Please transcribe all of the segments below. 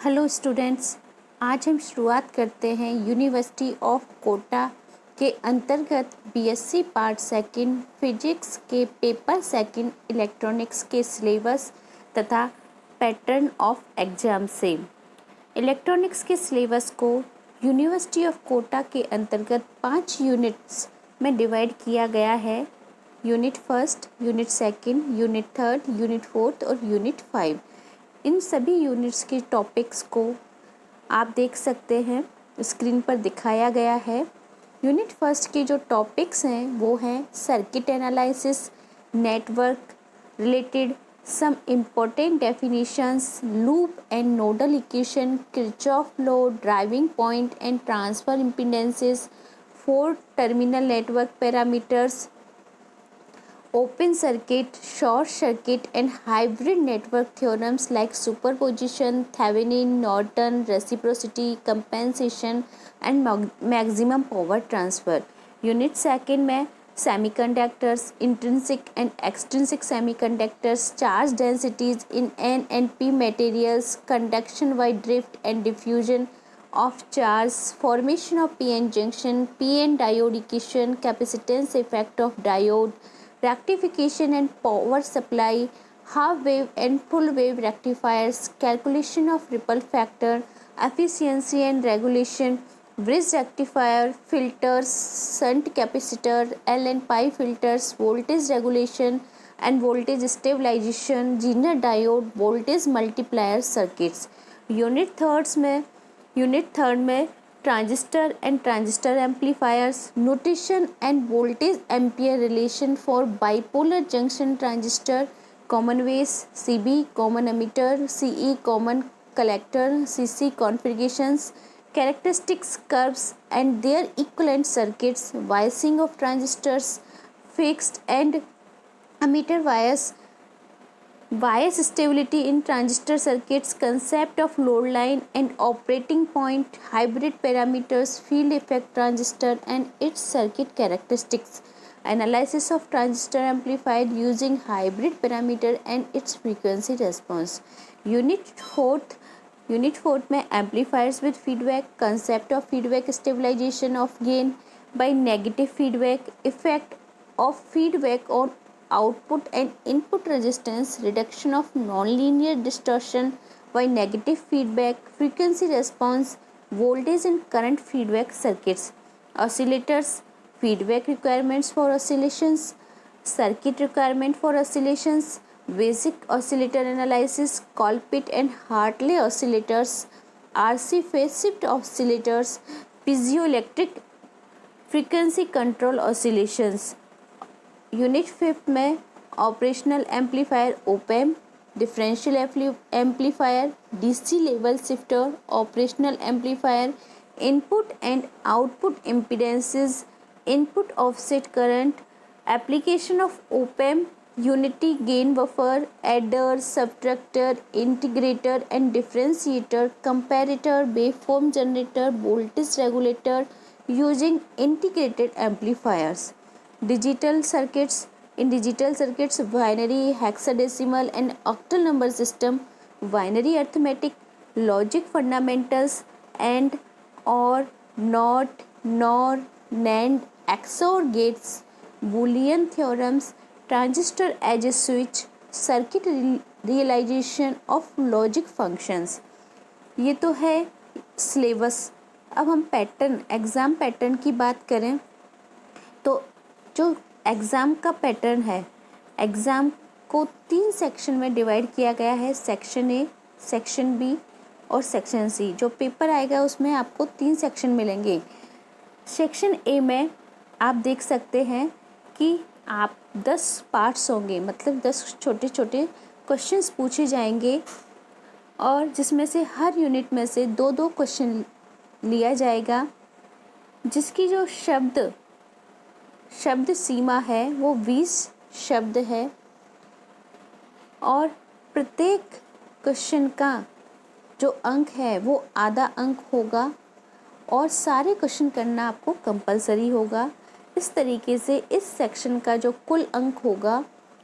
Hello students, आज हम शुरुआत करते हैं यूनिवर्सिटी ऑफ कोटा के अंतर्गत बीएससी पार्ट सेकंड फिजिक्स के पेपर सेकंड इलेक्ट्रॉनिक्स के सिलेबस तथा पैटर्न ऑफ एग्जाम से। इलेक्ट्रॉनिक्स के सिलेबस को यूनिवर्सिटी ऑफ कोटा के अंतर्गत 5 यूनिट्स में डिवाइड किया गया है। Unit first, unit second, unit third, unit fourth और यूनिट 5। इन सभी यूनिट्स के टॉपिक्स को आप देख सकते हैं, स्क्रीन पर दिखाया गया है। यूनिट फर्स्ट के जो टॉपिक्स हैं वो हैं circuit analysis, network related, some important definitions, loop and nodal equation, Kirchhoff law, driving point and transfer impedances, 4 terminal network parameters, open circuit, short circuit and hybrid network theorems like superposition, Thevenin, Norton, reciprocity, compensation and maximum power transfer. Unit second में semiconductors, intrinsic and extrinsic semiconductors, charge densities in N and P materials, conduction by drift and diffusion of charge, formation of p-n junction, p-n diode equation, capacitance effect of diode, rectification and power supply, half wave and full wave rectifiers, calculation of ripple factor, efficiency and regulation, bridge rectifier, filters, shunt capacitor, L and pi filters, voltage regulation and voltage stabilization, Zener diode, voltage multiplier circuits. Unit third में transistor and transistor amplifiers, notation and voltage ampere relation for bipolar junction transistor, common base, CB common emitter, CE common collector, CC configurations, characteristics curves and their equivalent circuits, biasing of transistors, fixed and emitter bias stability in transistor circuits, concept of load line and operating point, hybrid parameters, field effect transistor and its circuit characteristics, analysis of transistor amplified using hybrid parameter and its frequency response. Unit fourth में amplifiers with feedback, concept of feedback, stabilisation of gain by negative feedback, effect of feedback on output and input resistance, reduction of nonlinear distortion by negative feedback, frequency response, voltage and current feedback circuits, oscillators, feedback requirements for oscillations, circuit requirement for oscillations, basic oscillator analysis, Colpit and Hartley oscillators, RC phase shift oscillators, piezoelectric frequency control oscillations. Unit fifth में operational amplifier op amp, differential amplifier, DC level shifter, operational amplifier, input and output impedances, input offset current, application of op amp, unity gain buffer, adder, subtractor, integrator and differentiator, comparator, waveform generator, voltage regulator using integrated amplifiers. Digital circuits. In digital circuits, binary, hexadecimal and octal number system, binary arithmetic, logic fundamentals, and or, not, nor, NAND, XOR gates, Boolean theorems, transistor edge switch, circuit realization of logic functions. ये तो है syllabus. अब हम pattern, exam pattern की बात करें तो जो एग्ज़ाम का पैटर्न है, एग्ज़ाम को 3 सेक्शन में डिवाइड किया गया है, सेक्शन ए, सेक्शन बी और सेक्शन सी. जो पेपर आएगा उसमें आपको 3 सेक्शन मिलेंगे. सेक्शन ए में आप देख सकते हैं कि आप 10 पार्ट्स होंगे, मतलब 10 छोटे छोटे क्वेश्चंस पूछे जाएंगे और जिसमें से हर यूनिट में से 2-2 क्वेश्चन लिया जाएगा, जिसकी जो शब्द सीमा है वो 20 शब्द है और प्रत्येक क्वेश्चन का जो अंक है वो आधा अंक होगा और सारे क्वेश्चन करना आपको कंपलसरी होगा. इस तरीके से इस सेक्शन का जो कुल अंक होगा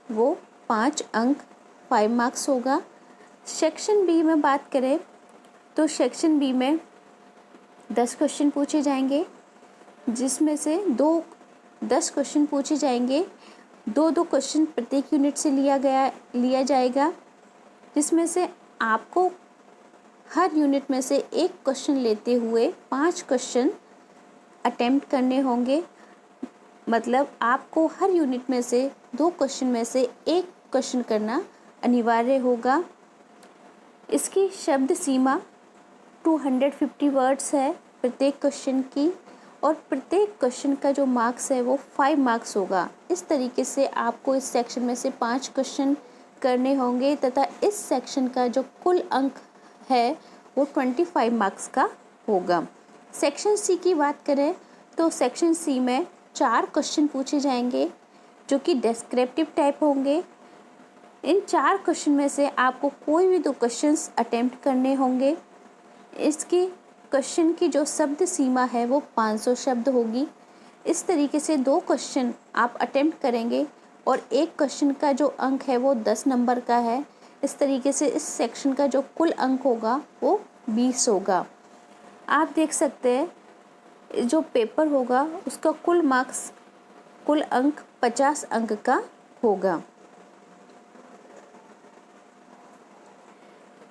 वो 5 अंक 5 मार्क्स होगा. सेक्शन बी में बात करें तो सेक्शन बी में 10 क्वेश्चन पूछे जाएंगे, जिसमें से 10 क्वेश्चन पूछे जाएंगे। 2 क्वेश्चन प्रत्येक यूनिट से लिया जाएगा, जिसमें से आपको हर यूनिट में से एक क्वेश्चन लेते हुए 5 क्वेश्चन अटेम्प्ट करने होंगे। मतलब आपको हर यूनिट में से 2 क्वेश्चन में से एक क्वेश्चन करना अनिवार्य होगा। इसकी शब्द सीमा 250 वर्ड्स है प्रत्येक क्वेश्चन की, और प्रत्येक क्वेश्चन का जो मार्क्स है वो 5 मार्क्स होगा। इस तरीके से आपको इस सेक्शन में से 5 क्वेश्चन करने होंगे तथा इस सेक्शन का जो कुल अंक है वो 25 मार्क्स का होगा। सेक्शन सी की बात करें तो सेक्शन सी में 4 क्वेश्चन पूछे जाएंगे, जो कि डिस्क्रिप्टिव टाइप होंगे। इन 4 क्वेश्चन में से आपको कोई भी 2 क्वेश्चंस अटेम्प्ट करने होंगे। इसकी क्वेश्चन की जो शब्द सीमा है वो 500 शब्द होगी। इस तरीके से 2 क्वेश्चन आप अटेम्प्ट करेंगे और एक क्वेश्चन का जो अंक है वो 10 नंबर का है। इस तरीके से इस सेक्शन का जो कुल अंक होगा वो 20 होगा। आप देख सकते हैं जो पेपर होगा उसका कुल अंक 50 अंक का होगा।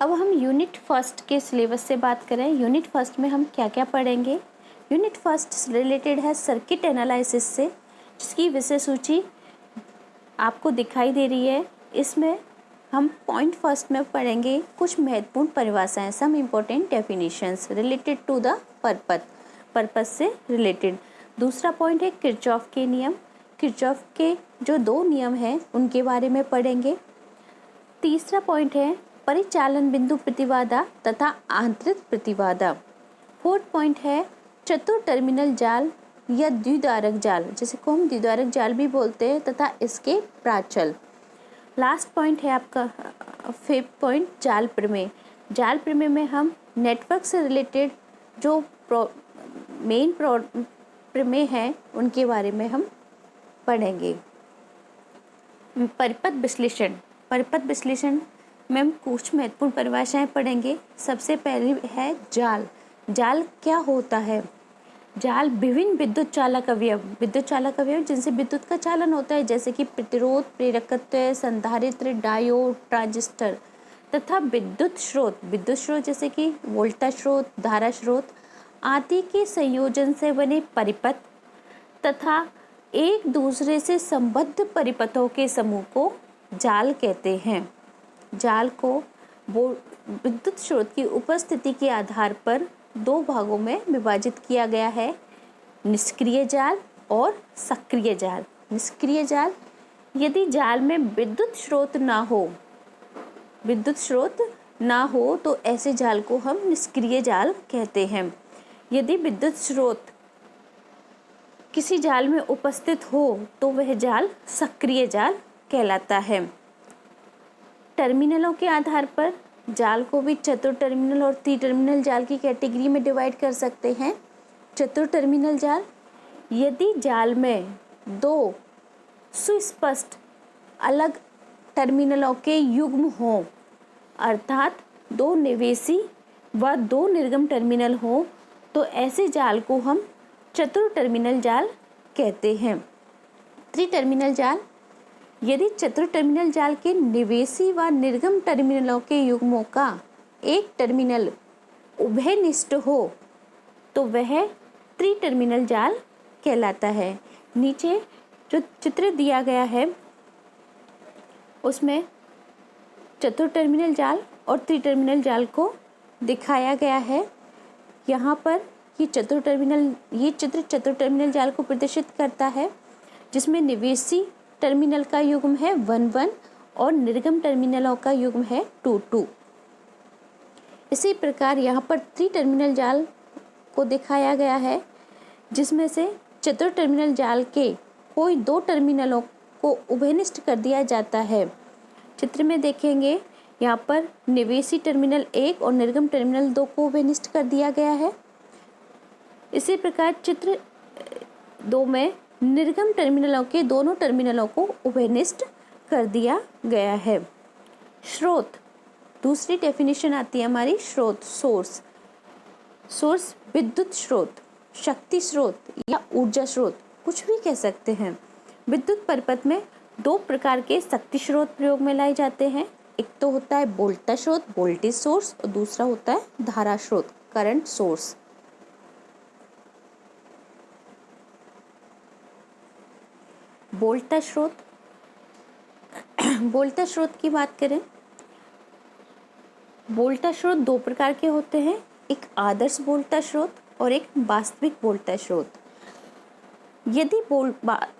अब हम यूनिट फर्स्ट के सिलेबस से बात करें। यूनिट फर्स्ट में हम क्या क्या पढ़ेंगे। यूनिट फर्स्ट रिलेटेड है सर्किट एनालिसिस से, जिसकी विषय सूची आपको दिखाई दे रही है। इसमें हम पॉइंट फर्स्ट में पढ़ेंगे कुछ महत्वपूर्ण परिभाषाएं, some important definitions related to the purpose से रिलेटेड। दूसरा पॉइंट है किरचॉफ के नियम। किरचॉफ के जो 2 नियम हैं उनके बारे में पढ़ेंगे। तीसरा पॉइंट है परिचालन बिंदु प्रतिबाधा तथा आंतरिक प्रतिबाधा। 4th पॉइंट है चतुर टर्मिनल जाल या द्विधारक जाल, जिसे को हम द्विधारक जाल भी बोलते हैं, तथा इसके प्राचल। लास्ट पॉइंट है आपका 5th पॉइंट जाल प्रमेय। जाल प्रमेय में हम नेटवर्क से रिलेटेड जो मेन प्रमेय हैं उनके बारे में हम पढ़ेंगे। परिपथ विश्लेषण में हम कुछ महत्वपूर्ण परिभाषाएं पढ़ेंगे। सबसे पहली है जाल। जाल क्या होता है। जाल विभिन्न विद्युत चालक अवयव जिनसे विद्युत का चालन होता है, जैसे कि प्रतिरोध, प्रेरकत्व, संधारित्र, डायोड, ट्रांजिस्टर, तथा विद्युत स्रोत जैसे कि वोल्टेज स्रोत, धारा स्रोत आदि के संयोजन से बने परिपथ तथा एक दूसरे से संबद्ध परिपथों के समूह को जाल कहते हैं। जाल को विद्युत स्रोत की उपस्थिति के आधार पर 2 भागों में विभाजित किया गया है, निष्क्रिय जाल और सक्रिय जाल। निष्क्रिय जाल, यदि जाल में विद्युत स्रोत ना हो तो ऐसे जाल को हम निष्क्रिय जाल कहते हैं। यदि विद्युत स्रोत किसी जाल में उपस्थित हो तो वह जाल सक्रिय जाल कहलाता है। टर्मिनलों के आधार पर जाल को भी चतुर टर्मिनल और त्रि-टर्मिनल जाल की कैटेगरी में डिवाइड कर सकते हैं। चतुर टर्मिनल जाल, यदि जाल में 2 सुस्पष्ट अलग टर्मिनलों के युग्म हों, अर्थात 2 निवेशी व 2 निर्गम टर्मिनल हों, तो ऐसे जाल को हम चतुर टर्मिनल जाल कहते हैं। त्रि-टर्मिनल जाल, यदि चतुर टर्मिनल जाल के निवेशी व निर्गम टर्मिनलों के युग्मों का एक टर्मिनल उभयनिष्ठ हो तो वह त्रि-टर्मिनल जाल कहलाता है। नीचे जो चित्र दिया गया है उसमें चतुर टर्मिनल जाल और त्रि-टर्मिनल जाल को दिखाया गया है। यहाँ पर ये चित्र चतुर टर्मिनल जाल को प्रदर्शित करता है, जिसमें निवेशी टर्मिनल का युग्म है 1 और निर्गम टर्मिनलों का युग्म है 2। इसी प्रकार यहाँ पर त्रि-टर्मिनल जाल को दिखाया गया है, जिसमें से चतुर टर्मिनल जाल के कोई 2 टर्मिनलों को उभयनिष्ठ कर दिया जाता है। चित्र में देखेंगे यहाँ पर निवेशी टर्मिनल 1 और निर्गम टर्मिनल 2 को उभयनिष्ठ कर दिया गया है। इसी प्रकार चित्र 2 में निर्गम टर्मिनलों के दोनों टर्मिनलों को उभयनिष्ठ कर दिया गया है। स्रोत दूसरी डेफिनेशन आती है हमारी स्रोत, सोर्स। सोर्स विद्युत स्रोत, शक्ति स्रोत या ऊर्जा स्रोत, कुछ भी कह सकते हैं। विद्युत परिपथ में दो प्रकार के शक्ति स्रोत प्रयोग में लाए जाते हैं। एक तो होता है वोल्टा स्रोत, वोल्टेज सोर्स, और दूसरा होता है धारा स्रोत, करंट सोर्स। वोल्टा स्रोत, वोल्टा स्रोत की बात करें, वोल्टा स्रोत दो प्रकार के होते हैं, एक आदर्श वोल्टा स्रोत और एक वास्तविक वोल्टा स्रोत। यदि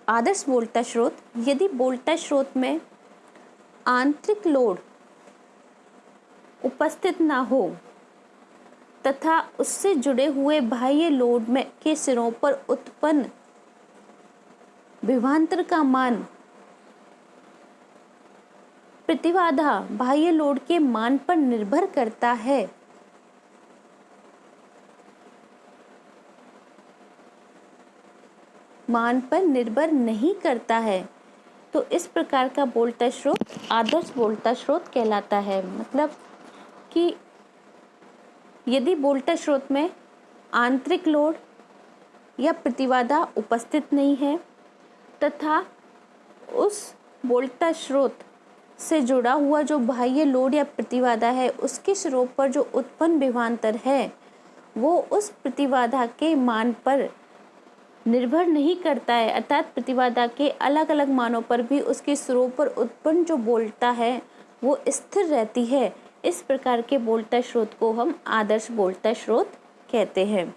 आदर्श वोल्टा स्रोत, यदि वोल्टा स्रोत में आंतरिक लोड उपस्थित ना हो तथा उससे जुड़े हुए बाह्य लोड में के सिरों पर उत्पन्न विभवांतर का मान प्रतिबाधा बाह्य लोड के मान पर निर्भर करता है, मान पर निर्भर नहीं करता है, तो इस प्रकार का वोल्टा स्रोत आदर्श वोल्टा स्रोत कहलाता है। मतलब कि यदि वोल्टा स्रोत में आंतरिक लोड या प्रतिबाधा उपस्थित नहीं है तथा उस वोल्टा स्रोत से जुड़ा हुआ जो बाह्य लोड या प्रतिबाधा है उसके सिरों पर जो उत्पन्न विभवांतर है वो उस प्रतिबाधा के मान पर निर्भर नहीं करता है, अर्थात प्रतिबाधा के अलग अलग मानों पर भी उसके सिरों पर उत्पन्न जो वोल्टा है वो स्थिर रहती है। इस प्रकार के वोल्टा स्रोत को हम आदर्श वोल्टा स्रोत कहते हैं।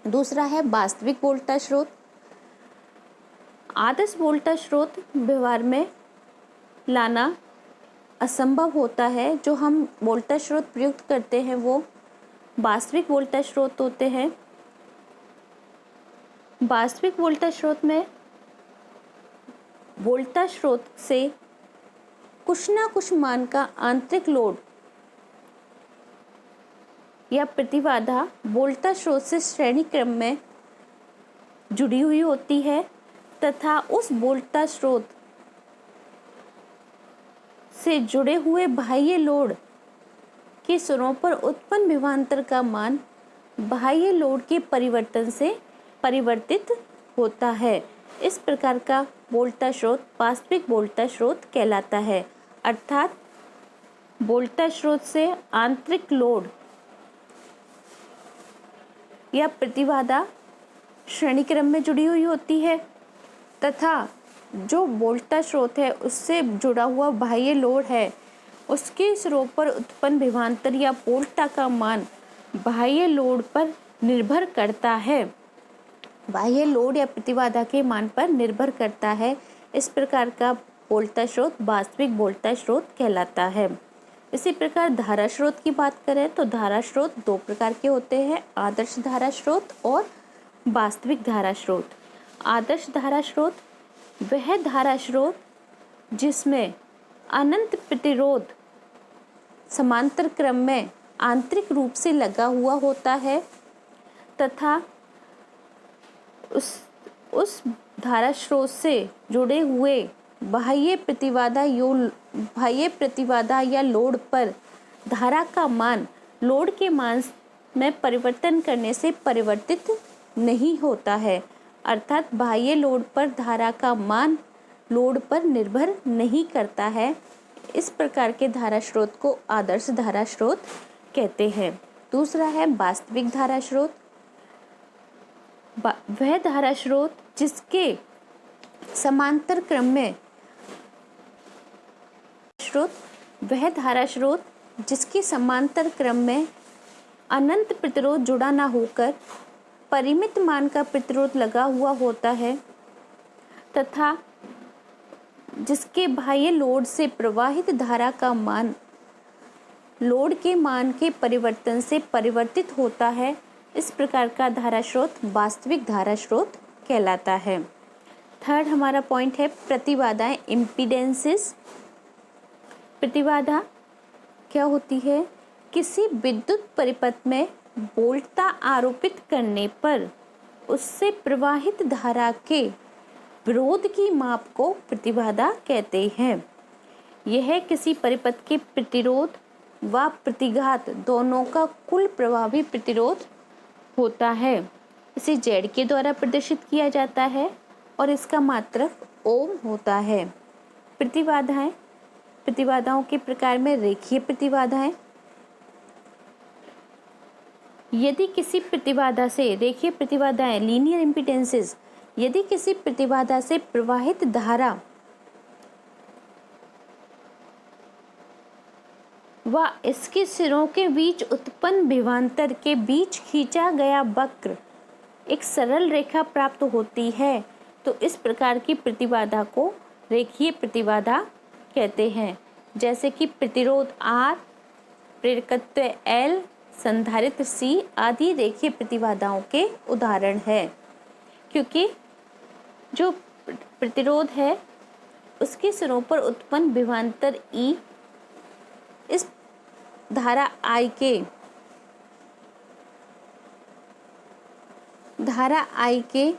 दूसरा है वास्तविक वोल्टा स्रोत। आदर्श वोल्टा स्रोत व्यवहार में लाना असंभव होता है। जो हम वोल्टा स्रोत प्रयुक्त करते हैं वो वास्तविक वोल्टा स्रोत होते हैं। वास्तविक वोल्टा स्रोत में वोल्टा स्रोत से कुछ ना कुछ मान का आंतरिक लोड या प्रतिबाधा वोल्टा स्रोत से श्रेणी क्रम में जुड़ी हुई होती है तथा उस वोल्टा स्रोत से जुड़े हुए बाह्य लोड के सिरों पर उत्पन्न विभवांतर का मान बाह्य लोड के परिवर्तन से परिवर्तित होता है। इस प्रकार का वोल्टा स्रोत वास्तविक वोल्टा स्रोत कहलाता है, अर्थात वोल्टा स्रोत से आंतरिक लोड या प्रतिबाधा श्रेणी क्रम में जुड़ी हुई होती है तथा जो वोल्टा स्रोत है उससे जुड़ा हुआ बाह्य लोड है उसके सिरों पर उत्पन्न विभवांतर या वोल्टा का मान बाह्य लोड पर निर्भर करता है, बाह्य लोड या प्रतिबाधा के मान पर निर्भर करता है। इस प्रकार का वोल्टा स्रोत वास्तविक वोल्टा स्रोत कहलाता है। इसी प्रकार धारा स्रोत की बात करें तो धारा स्रोत दो प्रकार के होते हैं, आदर्श धारा स्रोत और वास्तविक धारा स्रोत। आदर्श धारा स्रोत वह धारा स्रोत जिसमें अनंत प्रतिरोध समांतर क्रम में आंतरिक रूप से लगा हुआ होता है तथा उस धारा स्रोत से जुड़े हुए बाह्य प्रतिबाधा या लोड पर धारा का मान लोड के मान में परिवर्तन करने से परिवर्तित नहीं होता है, अर्थात बाह्य लोड पर धारा का मान लोड पर निर्भर नहीं करता है। इस प्रकार के धारा स्रोत को आदर्श धारा स्रोत कहते हैं। दूसरा है वास्तविक धारा स्रोत। वह धारा स्रोत जिसके समांतर क्रम में वह धारा स्रोत जिसके समांतर क्रम में अनंत प्रतिरोध जुड़ा ना होकर परिमित मान का प्रतिरोध लगा हुआ होता है तथा जिसके बाह्य लोड से प्रवाहित धारा का मान लोड के मान के परिवर्तन से परिवर्तित होता है। इस प्रकार का धारा स्रोत वास्तविक धारा स्रोत कहलाता है। थर्ड हमारा पॉइंट है प्रतिबाधाएं, इम्पीडेंसेस। प्रतिबाधा क्या होती है? किसी विद्युत परिपथ में वोल्टता आरोपित करने पर उससे प्रवाहित धारा के विरोध की माप को प्रतिबाधा कहते हैं। यह किसी परिपथ के प्रतिरोध व प्रतिघात दोनों का कुल प्रभावी प्रतिरोध होता है। इसे जेड के द्वारा प्रदर्शित किया जाता है और इसका मात्रक ओम होता है। प्रतिबाधाएं, प्रतिबाधाओं के प्रकार में रेखीय प्रतिबाधाएं। यदि किसी प्रतिबाधा से रेखीय प्रतिबाधाएं लीनियर इम्पीडेंसेस, यदि किसी प्रतिबाधा से प्रवाहित धारा व इसके सिरों के बीच उत्पन्न विभवांतर के बीच खींचा गया वक्र एक सरल रेखा प्राप्त होती है तो इस प्रकार की प्रतिबाधा को रेखीय प्रतिबाधा कहते हैं। जैसे कि प्रतिरोध R, प्रेरकत्व L, संधारित्र C आदि रेखीय प्रतिबाधाओं के उदाहरण है। क्योंकि जो प्रतिरोध है उसके सिरों पर उत्पन्न विभवांतर E इस धारा I के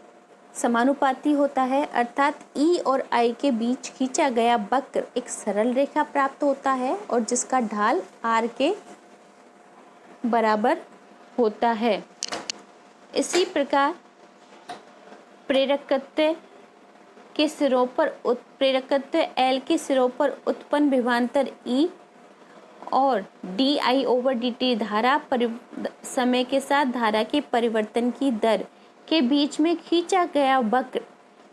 समानुपाती होता है, अर्थात E और I के बीच खींचा गया वक्र एक सरल रेखा प्राप्त होता है और जिसका ढाल R के बराबर होता है। इसी प्रकार प्रेरकत्व L के सिरों पर उत्पन्न विभवांतर E और di/dt धारा समय के साथ धारा के परिवर्तन की दर के बीच में खींचा गया वक्र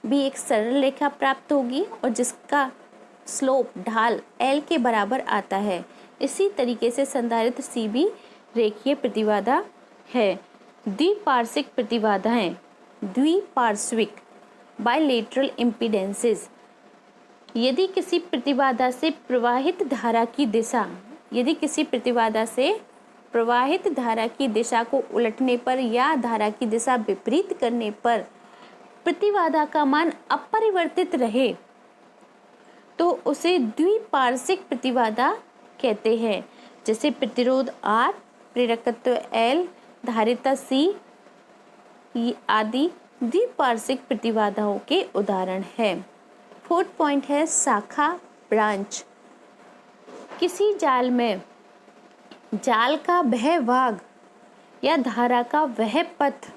भी एक सरल रेखा प्राप्त होगी और जिसका स्लोप ढाल L के बराबर आता है। इसी तरीके से संधारित्र C भी रेखीय प्रतिबाधा है। द्विपार्श्विक प्रतिबाधाएं, द्विपार्श्विक बाइलेटरल इम्पीडेंसेस। यदि किसी प्रतिबाधा से प्रवाहित धारा की दिशा, यदि किसी प्रतिबाधा से प्रवाहित धारा की दिशा को उलटने पर या धारा की दिशा विपरीत करने पर प्रतिबाधा का मान अपरिवर्तित रहे तो उसे द्विपार्श्विक प्रतिबाधा कहते हैं। जैसे प्रतिरोध R, प्रेरकत्व L, धारिता C आदि द्विपार्श्विक प्रतिबाधाओं के उदाहरण है। 4th पॉइंट है शाखा, ब्रांच। किसी जाल में जाल का वह भाग या धारा का वह पथ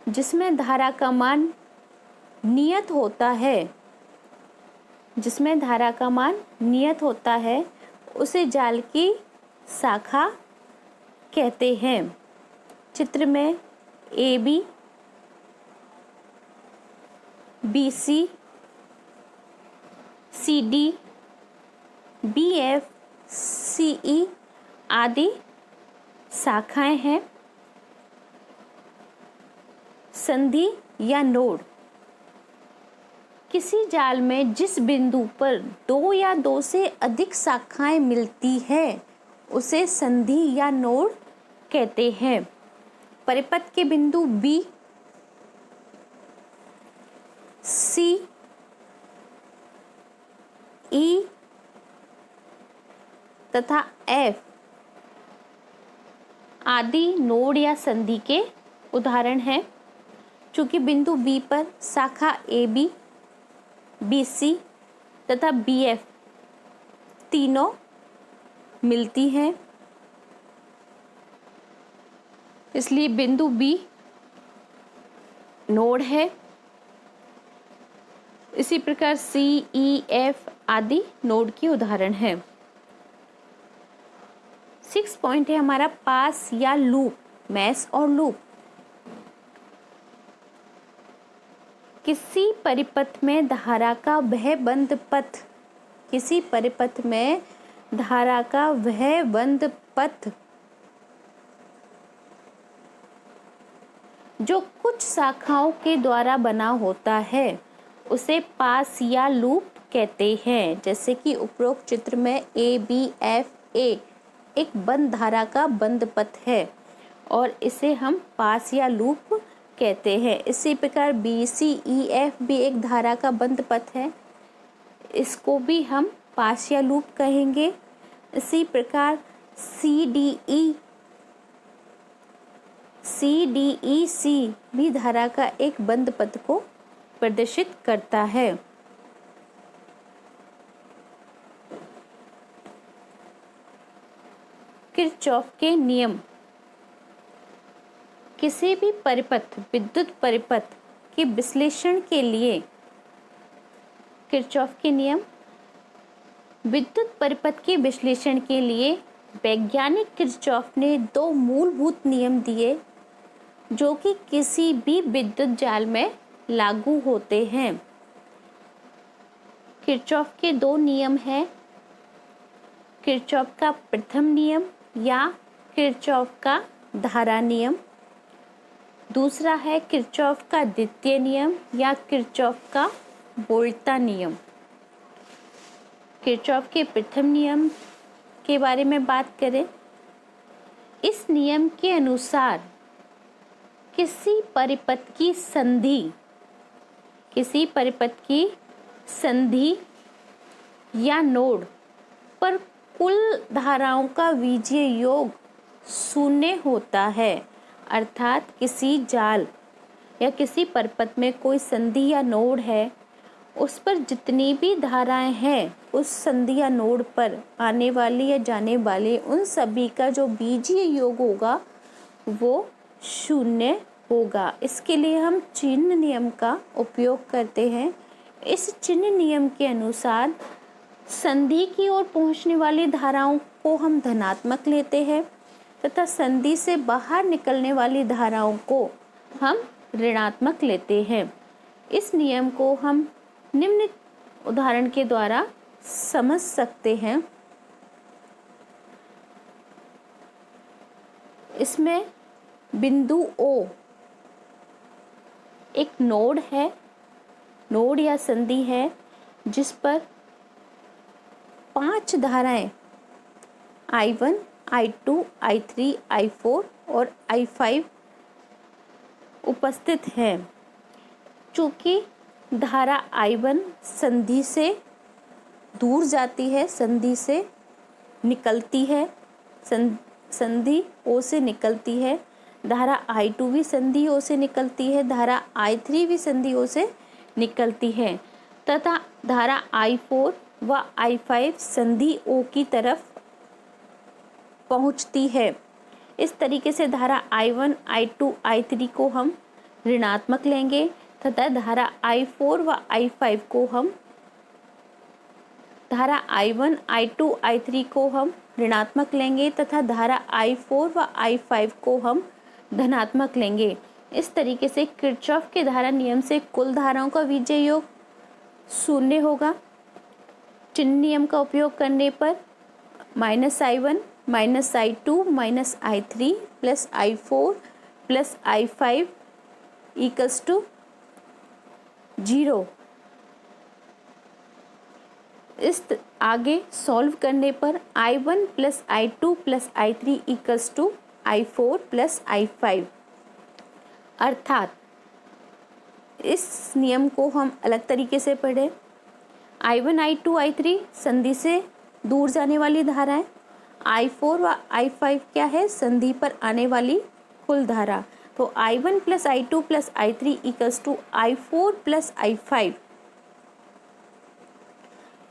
जिसमें धारा का मान नियत होता है उसे जाल की शाखा कहते हैं। चित्र में AB, BC, CD, BF, CE आदि शाखाएं हैं। संधि या नोड। किसी जाल में जिस बिंदु पर दो या दो से अधिक शाखाएं मिलती है उसे संधि या नोड कहते हैं। परिपथ के बिंदु B, C, E तथा F आदि नोड या संधि के उदाहरण हैं। चूंकि बिंदु B पर शाखा AB, BC तथा BF तीनों मिलती हैं, इसलिए बिंदु B नोड है। इसी प्रकार C, E, F आदि नोड के उदाहरण हैं। 6 पॉइंट है हमारा पास या लूप, मैश और लूप। किसी परिपथ में धारा का वह बंद पथ, किसी परिपथ में धारा का वह बंद पथ जो कुछ शाखाओं के द्वारा बना होता है उसे पास या लूप कहते हैं। जैसे कि उपरोक्त चित्र में ABFA एक बंद धारा का बंद पथ है और इसे हम पास या लूप कहते हैं। इसी प्रकार BCEF भी एक धारा का बंद पथ है, इसको भी हम पास या लूप कहेंगे। इसी प्रकार CDEC भी धारा का एक बंद पथ को प्रदर्शित करता है। किरचॉफ के नियम किसी भी परिपथ विद्युत परिपथ के विश्लेषण के लिए किरचॉफ के नियम विद्युत परिपथ के विश्लेषण के लिए वैज्ञानिक किरचॉफ ने दो मूलभूत नियम दिए जो कि किसी भी विद्युत जाल में लागू होते हैं। किरचॉफ के दो नियम हैं, किरचॉफ का प्रथम नियम या किरचॉफ का धारा नियम, दूसरा है किरचॉफ का द्वितीय नियम या किरचॉफ का वोल्टा नियम। किरचॉफ के प्रथम नियम के बारे में बात करें, इस नियम के अनुसार किसी परिपथ की संधि या नोड पर कुल धाराओं का बीजीय योग शून्य होता है। अर्थात किसी जाल या किसी परिपथ में कोई संधि या नोड है, उस पर जितनी भी धाराएं हैं उस संधि या नोड पर आने वाली या जाने वाली उन सभी का जो बीजीय योग होगा वो शून्य होगा। इसके लिए हम चिन्ह नियम का उपयोग करते हैं। इस चिन्ह नियम के अनुसार संधि की ओर पहुंचने वाली धाराओं को हम धनात्मक लेते हैं तथा संधि से बाहर निकलने वाली धाराओं को हम ऋणात्मक लेते हैं। इस नियम को हम निम्न उदाहरण के द्वारा समझ सकते हैं। इसमें बिंदु O एक नोड है, नोड या संधि है जिस पर 5 धाराएं I1, I2, I3, I4 और I5 उपस्थित हैं। चूँकि धारा I1 संधि से दूर जाती है, संधि से निकलती है, संधि O से निकलती है, धारा I2 भी संधि O से निकलती है, धारा I3 भी संधि O से निकलती है तथा धारा I4 व I5 संधि O की तरफ पहुंचती है। इस तरीके से धारा I1, I2, I3 को हम ऋणात्मक लेंगे तथा धारा I4 व I5 को हम धारा I1, I2, I3 को हम ऋणात्मक लेंगे तथा धारा I4 व I5 को हम धनात्मक लेंगे। इस तरीके से किरचॉफ के धारा नियम से कुल धाराओं का बीजीय योग शून्य होगा। चिन्ह नियम का उपयोग करने पर -I1 -I2 -I3 plus I4 plus I5 equals to 0। इस आगे सॉल्व करने पर I1 plus I2 plus I3 equals to I4 plus I5। अर्थात इस नियम को हम अलग तरीके से पढ़ें। I1, I2, I3 संधि से दूर जाने वाली धाराएं, I4 व I5 क्या है, संधि पर आने वाली कुल धारा। तो I1 plus I2 plus I3 equals to I4 plus I5।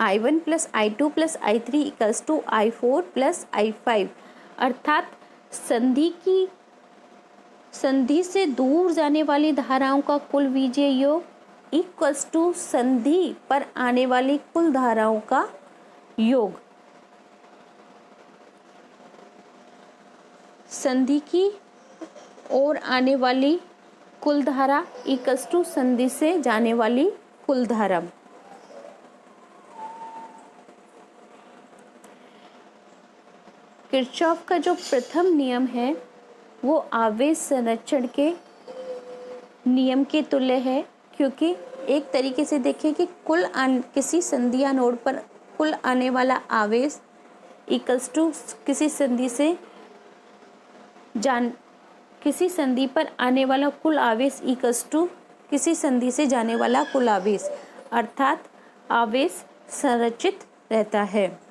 I1 plus I2 plus I3 equals to I4 plus I5। अर्थात संधि से दूर जाने वाली धाराओं का कुल बीजीय योग इक्वल्स टू संधि पर आने वाली कुल धाराओं का योग। संधि की ओर आने वाली कुल धारा इक्वल्स टू संधि से जाने वाली कुल धारा। किरचॉफ का जो प्रथम नियम है वो आवेश संरक्षण के नियम के तुल्य है, क्योंकि एक तरीके से देखें कि किसी संधि या नोड पर कुल आने वाला आवेश इक्वल्स टू किसी संधि पर आने वाला कुल आवेश इक्वल्स टू किसी संधि से जाने वाला कुल आवेश, अर्थात आवेश संरक्षित रहता है।